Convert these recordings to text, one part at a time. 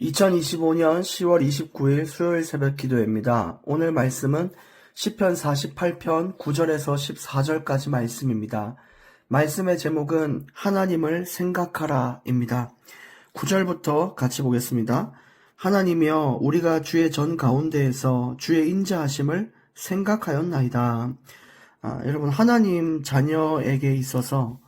2025년 10월 29일 수요일 새벽 기도입니다. 오늘 말씀은 시편 48편 9절에서 14절까지 말씀입니다. 말씀의 제목은 하나님을 생각하라입니다. 9절부터 같이 보겠습니다. 하나님이여 우리가 주의 전 가운데에서 주의 인자하심을 생각하였나이다. 여러분, 하나님 자녀에게 있어서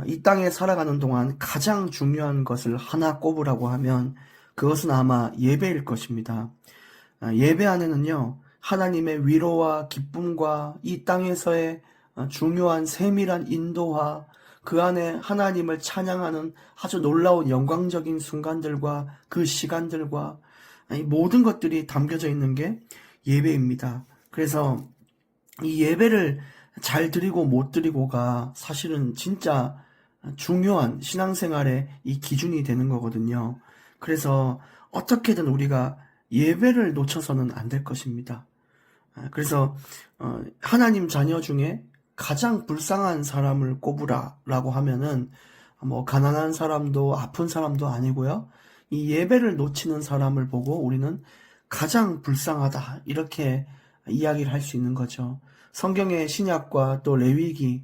이 땅에 살아가는 동안 가장 중요한 것을 하나 꼽으라고 하면 그것은 아마 예배일 것입니다. 예배 안에는요, 하나님의 위로와 기쁨과 이 땅에서의 중요한 세밀한 인도와 그 안에 하나님을 찬양하는 아주 놀라운 영광적인 순간들과 그 시간들과 이 모든 것들이 담겨져 있는 게 예배입니다. 그래서 이 예배를 잘 드리고 못 드리고가 사실은 진짜 중요한 신앙생활의 이 기준이 되는 거거든요. 그래서 어떻게든 우리가 예배를 놓쳐서는 안 될 것입니다. 그래서 하나님 자녀 중에 가장 불쌍한 사람을 꼽으라라고 하면은 뭐 가난한 사람도 아픈 사람도 아니고요. 이 예배를 놓치는 사람을 보고 우리는 가장 불쌍하다 이렇게 이야기를 할 수 있는 거죠. 성경의 신약과 또 레위기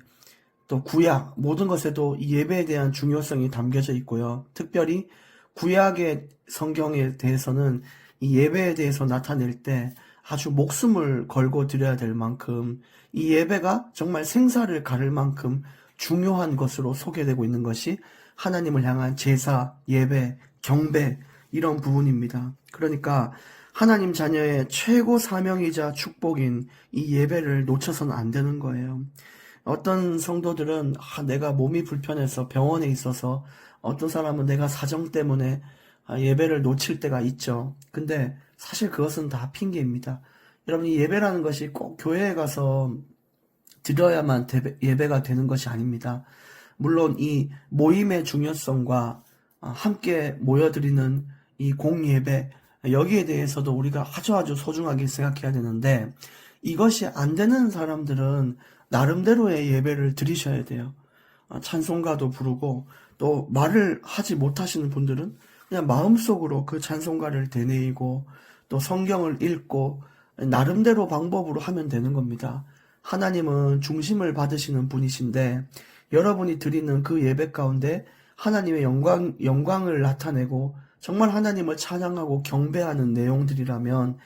또 구약 모든 것에도 이 예배에 대한 중요성이 담겨져 있고요. 특별히 구약의 성경에 대해서는 이 예배에 대해서 나타낼 때 아주 목숨을 걸고 드려야 될 만큼 이 예배가 정말 생사를 가를 만큼 중요한 것으로 소개되고 있는 것이 하나님을 향한 제사, 예배, 경배 이런 부분입니다. 그러니까 하나님 자녀의 최고 사명이자 축복인 이 예배를 놓쳐서는 안 되는 거예요. 어떤 성도들은 내가 몸이 불편해서 병원에 있어서 어떤 사람은 내가 사정 때문에 예배를 놓칠 때가 있죠. 근데 사실 그것은 다 핑계입니다. 여러분, 이 예배라는 것이 꼭 교회에 가서 드려야만 예배가 되는 것이 아닙니다. 물론 이 모임의 중요성과 함께 모여드리는 이 공예배 여기에 대해서도 우리가 아주 소중하게 생각해야 되는데 이것이 안 되는 사람들은 나름대로의 예배를 드리셔야 돼요. 찬송가도 부르고 또 말을 하지 못하시는 분들은 그냥 마음속으로 그 찬송가를 되뇌이고 또 성경을 읽고 나름대로 방법으로 하면 되는 겁니다. 하나님은 중심을 받으시는 분이신데 여러분이 드리는 그 예배 가운데 하나님의 영광을 나타내고 정말 하나님을 찬양하고 경배하는 내용들이라면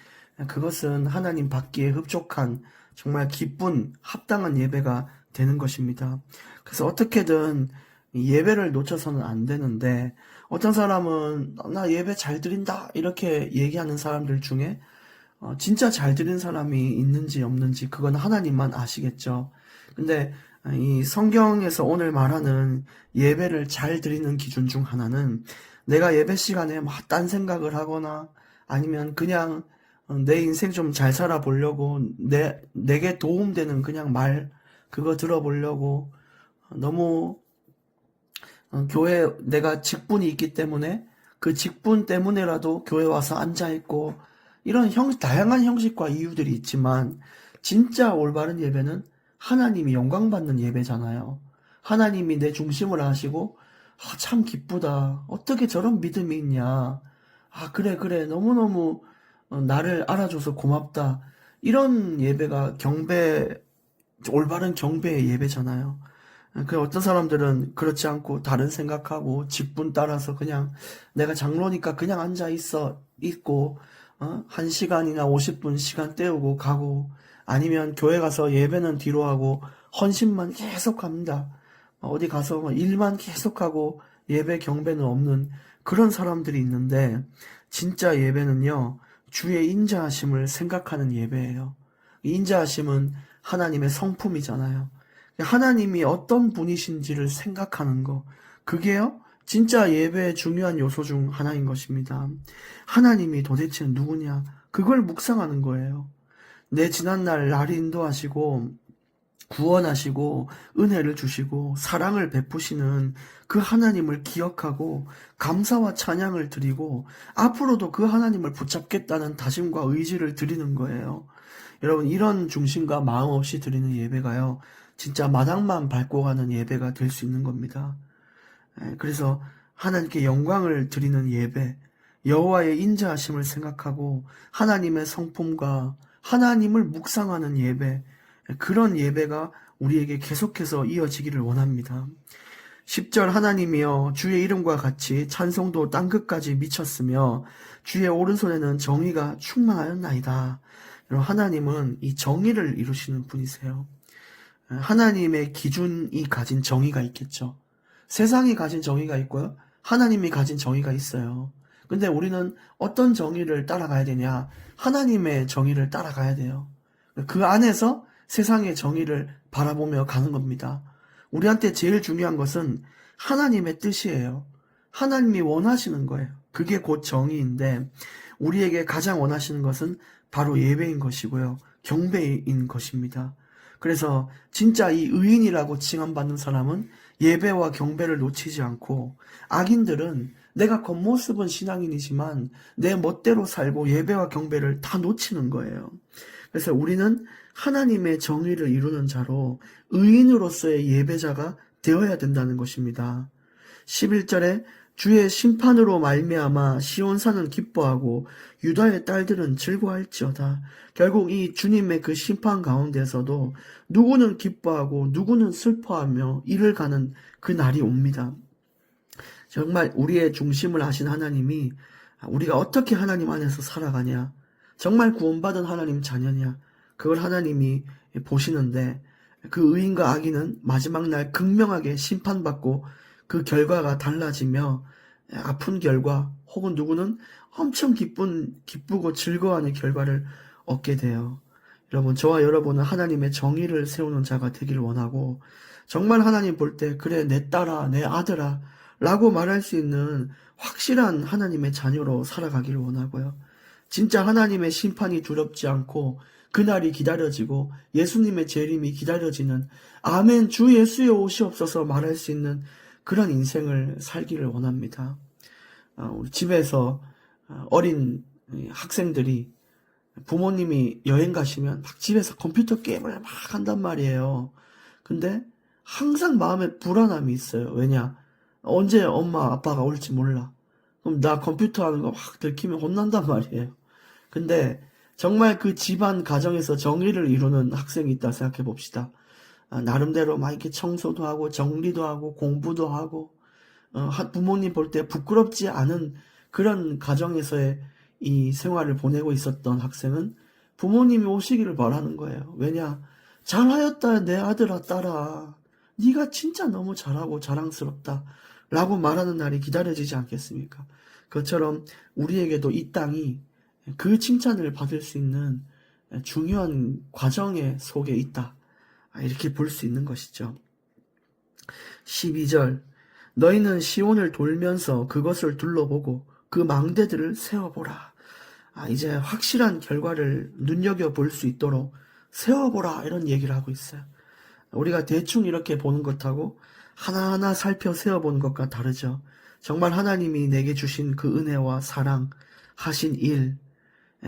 그것은 하나님 받기에 흡족한 정말 기쁜 합당한 예배가 되는 것입니다. 그래서 어떻게든 예배를 놓쳐서는 안 되는데 어떤 사람은 나 예배 잘 드린다 이렇게 얘기하는 사람들 중에 진짜 잘 드린 사람이 있는지 없는지 그건 하나님만 아시겠죠. 근데 이 성경에서 오늘 말하는 예배를 잘 드리는 기준 중 하나는 내가 예배 시간에 막 딴 생각을 하거나 아니면 그냥 내 인생 좀 잘 살아보려고 내게 도움되는 그냥 말 그거 들어보려고 너무 교회 내가 직분이 있기 때문에 그 직분 때문에라도 교회 와서 앉아있고 이런 다양한 형식과 이유들이 있지만 진짜 올바른 예배는 하나님이 영광 받는 예배잖아요. 하나님이 내 중심을 하시고 참 기쁘다. 어떻게 저런 믿음이 있냐. 그래 너무너무 나를 알아줘서 고맙다. 이런 예배가 올바른 경배의 예배잖아요. 그 어떤 사람들은 그렇지 않고 다른 생각하고 직분 따라서 그냥 내가 장로니까 그냥 있고 1시간이나 50분 시간 때우고 가고 아니면 교회 가서 예배는 뒤로 하고 헌신만 계속 합니다. 어디 가서 일만 계속하고 예배 경배는 없는 그런 사람들이 있는데 진짜 예배는요 주의 인자하심을 생각하는 예배예요. 인자하심은 하나님의 성품이잖아요. 하나님이 어떤 분이신지를 생각하는 거 그게요 진짜 예배의 중요한 요소 중 하나인 것입니다. 하나님이 도대체 누구냐 그걸 묵상하는 거예요. 내 지난날 나를 인도하시고 구원하시고 은혜를 주시고 사랑을 베푸시는 그 하나님을 기억하고 감사와 찬양을 드리고 앞으로도 그 하나님을 붙잡겠다는 다짐과 의지를 드리는 거예요. 여러분, 이런 중심과 마음 없이 드리는 예배가요 진짜 마당만 밟고 가는 예배가 될 수 있는 겁니다. 그래서 하나님께 영광을 드리는 예배 여호와의 인자하심을 생각하고 하나님의 성품과 하나님을 묵상하는 예배, 그런 예배가 우리에게 계속해서 이어지기를 원합니다. 10절 하나님이여 주의 이름과 같이 찬송도 땅끝까지 미쳤으며 주의 오른손에는 정의가 충만하였나이다. 여러분, 하나님은 이 정의를 이루시는 분이세요. 하나님의 기준이 가진 정의가 있겠죠. 세상이 가진 정의가 있고요. 하나님이 가진 정의가 있어요. 근데 우리는 어떤 정의를 따라가야 되냐? 하나님의 정의를 따라가야 돼요. 그 안에서 세상의 정의를 바라보며 가는 겁니다. 우리한테 제일 중요한 것은 하나님의 뜻이에요. 하나님이 원하시는 거예요. 그게 곧 정의인데 우리에게 가장 원하시는 것은 바로 예배인 것이고요. 경배인 것입니다. 그래서 진짜 이 의인이라고 칭함받는 사람은 예배와 경배를 놓치지 않고, 악인들은 내가 겉모습은 신앙인이지만 내 멋대로 살고 예배와 경배를 다 놓치는 거예요. 그래서 우리는 하나님의 정의를 이루는 자로 의인으로서의 예배자가 되어야 된다는 것입니다. 11절에 주의 심판으로 말미암아 시온산은 기뻐하고 유다의 딸들은 즐거워할지어다. 결국 이 주님의 그 심판 가운데서도 누구는 기뻐하고 누구는 슬퍼하며 이를 가는 그 날이 옵니다. 정말 우리의 중심을 하신 하나님이 우리가 어떻게 하나님 안에서 살아가냐, 정말 구원받은 하나님 자녀냐, 그걸 하나님이 보시는데 그 의인과 악인은 마지막 날 극명하게 심판받고 그 결과가 달라지며 아픈 결과 혹은 누구는 엄청 기쁘고 즐거워하는 결과를 얻게 돼요. 여러분, 저와 여러분은 하나님의 정의를 세우는 자가 되기를 원하고, 정말 하나님 볼 때 그래 내 딸아 내 아들아 라고 말할 수 있는 확실한 하나님의 자녀로 살아가기를 원하고요. 진짜 하나님의 심판이 두렵지 않고 그날이 기다려지고 예수님의 재림이 기다려지는 아멘 주 예수의 오시옵소서 말할 수 있는 그런 인생을 살기를 원합니다. 우리 집에서 어린 학생들이 부모님이 여행 가시면 막 집에서 컴퓨터 게임을 막 한단 말이에요. 근데 항상 마음에 불안함이 있어요. 왜냐? 언제 엄마 아빠가 올지 몰라. 그럼 나 컴퓨터 하는 거 막 들키면 혼난단 말이에요. 근데 정말 그 집안 가정에서 정의를 이루는 학생이 있다 생각해 봅시다. 나름대로 막 이렇게 청소도 하고 정리도 하고 공부도 하고 부모님 볼 때 부끄럽지 않은 그런 가정에서의 이 생활을 보내고 있었던 학생은 부모님이 오시기를 바라는 거예요. 왜냐? 잘하였다 내 아들아 딸아. 네가 진짜 너무 잘하고 자랑스럽다 라고 말하는 날이 기다려지지 않겠습니까? 그것처럼 우리에게도 이 땅이 그 칭찬을 받을 수 있는 중요한 과정의 속에 있다, 이렇게 볼 수 있는 것이죠. 12절 너희는 시온을 돌면서 그것을 둘러보고 그 망대들을 세워보라. 이제 확실한 결과를 눈여겨볼 수 있도록 세워보라, 이런 얘기를 하고 있어요. 우리가 대충 이렇게 보는 것하고 하나하나 살펴 세워보는 것과 다르죠. 정말 하나님이 내게 주신 그 은혜와 사랑, 하신 일,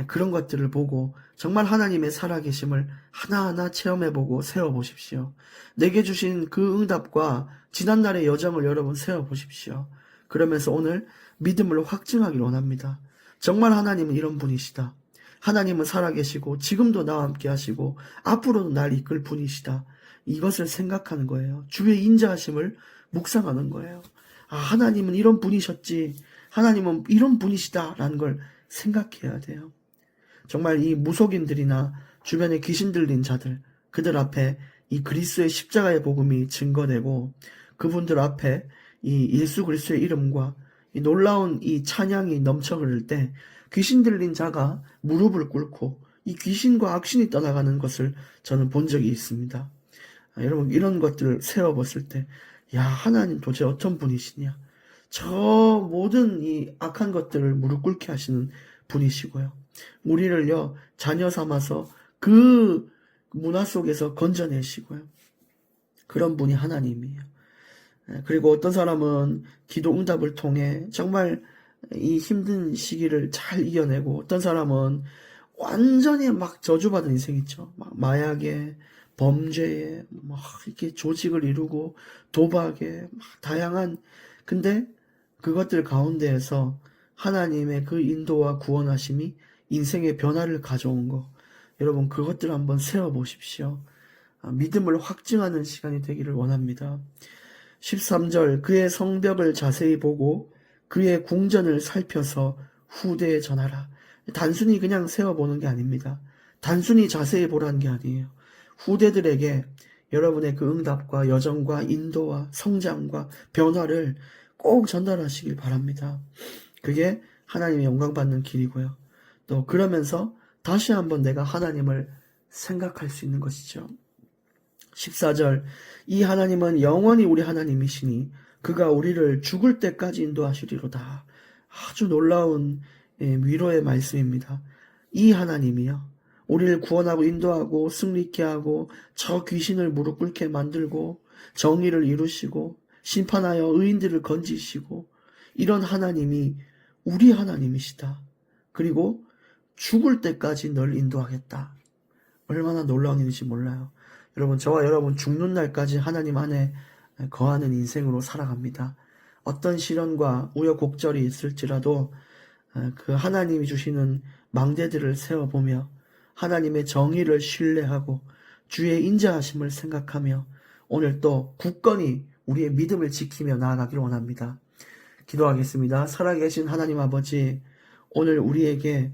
그런 것들을 보고 정말 하나님의 살아계심을 하나하나 체험해보고 세워보십시오. 내게 주신 그 응답과 지난날의 여정을 여러분 세워보십시오. 그러면서 오늘 믿음을 확증하기를 원합니다. 정말 하나님은 이런 분이시다. 하나님은 살아계시고 지금도 나와 함께 하시고 앞으로도 날 이끌 분이시다. 이것을 생각하는 거예요. 주의 인자하심을 묵상하는 거예요. 하나님은 이런 분이셨지, 하나님은 이런 분이시다라는 걸 생각해야 돼요. 정말 이 무속인들이나 주변에 귀신 들린 자들, 그들 앞에 이 그리스도의 십자가의 복음이 증거되고 그분들 앞에 이 예수 그리스도의 이름과 이 놀라운 이 찬양이 넘쳐 흐를 때 귀신 들린 자가 무릎을 꿇고 이 귀신과 악신이 떠나가는 것을 저는 본 적이 있습니다. 여러분, 이런 것들을 세워봤을 때, 야, 하나님 도대체 어떤 분이시냐? 저 모든 이 악한 것들을 무릎 꿇게 하시는 분이시고요. 우리를요, 자녀 삼아서 그 문화 속에서 건져내시고요. 그런 분이 하나님이에요. 그리고 어떤 사람은 기도 응답을 통해 정말 이 힘든 시기를 잘 이겨내고, 어떤 사람은 완전히 막 저주받은 인생 있죠. 막 마약에, 범죄에, 막 이렇게 조직을 이루고, 도박에, 막 다양한, 근데 그것들 가운데에서 하나님의 그 인도와 구원하심이 인생의 변화를 가져온 거, 여러분 그것들 한번 세워보십시오. 믿음을 확증하는 시간이 되기를 원합니다. 13절 그의 성벽을 자세히 보고 그의 궁전을 살펴서 후대에 전하라. 단순히 그냥 세워보는 게 아닙니다. 단순히 자세히 보라는 게 아니에요. 후대들에게 여러분의 그 응답과 여정과 인도와 성장과 변화를 꼭 전달하시길 바랍니다. 그게 하나님의 영광받는 길이고요. 또 그러면서 다시 한번 내가 하나님을 생각할 수 있는 것이죠. 14절 이 하나님은 영원히 우리 하나님이시니 그가 우리를 죽을 때까지 인도하시리로다. 아주 놀라운 위로의 말씀입니다. 이 하나님이요. 우리를 구원하고 인도하고 승리케 하고 저 귀신을 무릎 꿇게 만들고 정의를 이루시고 심판하여 의인들을 건지시고 이런 하나님이 우리 하나님이시다. 그리고 죽을 때까지 널 인도하겠다. 얼마나 놀라운 일인지 몰라요. 여러분 저와 여러분 죽는 날까지 하나님 안에 거하는 인생으로 살아갑니다. 어떤 시련과 우여곡절이 있을지라도 그 하나님이 주시는 망대들을 세워보며 하나님의 정의를 신뢰하고 주의 인자하심을 생각하며 오늘 또 굳건히 우리의 믿음을 지키며 나아가기를 원합니다. 기도하겠습니다. 살아계신 하나님 아버지, 오늘 우리에게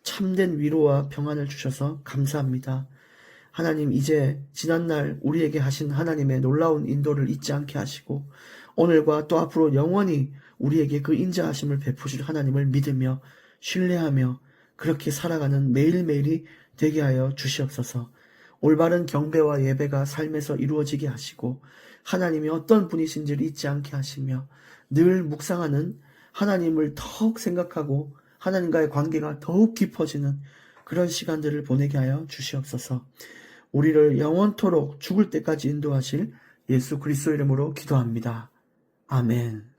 참된 위로와 평안을 주셔서 감사합니다. 하나님 이제 지난날 우리에게 하신 하나님의 놀라운 인도를 잊지 않게 하시고 오늘과 또 앞으로 영원히 우리에게 그 인자하심을 베푸실 하나님을 믿으며 신뢰하며 그렇게 살아가는 매일매일이 되게 하여 주시옵소서. 올바른 경배와 예배가 삶에서 이루어지게 하시고 하나님이 어떤 분이신지를 잊지 않게 하시며 늘 묵상하는 하나님을 더욱 생각하고 하나님과의 관계가 더욱 깊어지는 그런 시간들을 보내게 하여 주시옵소서. 우리를 영원토록 죽을 때까지 인도하실 예수 그리스도 이름으로 기도합니다. 아멘.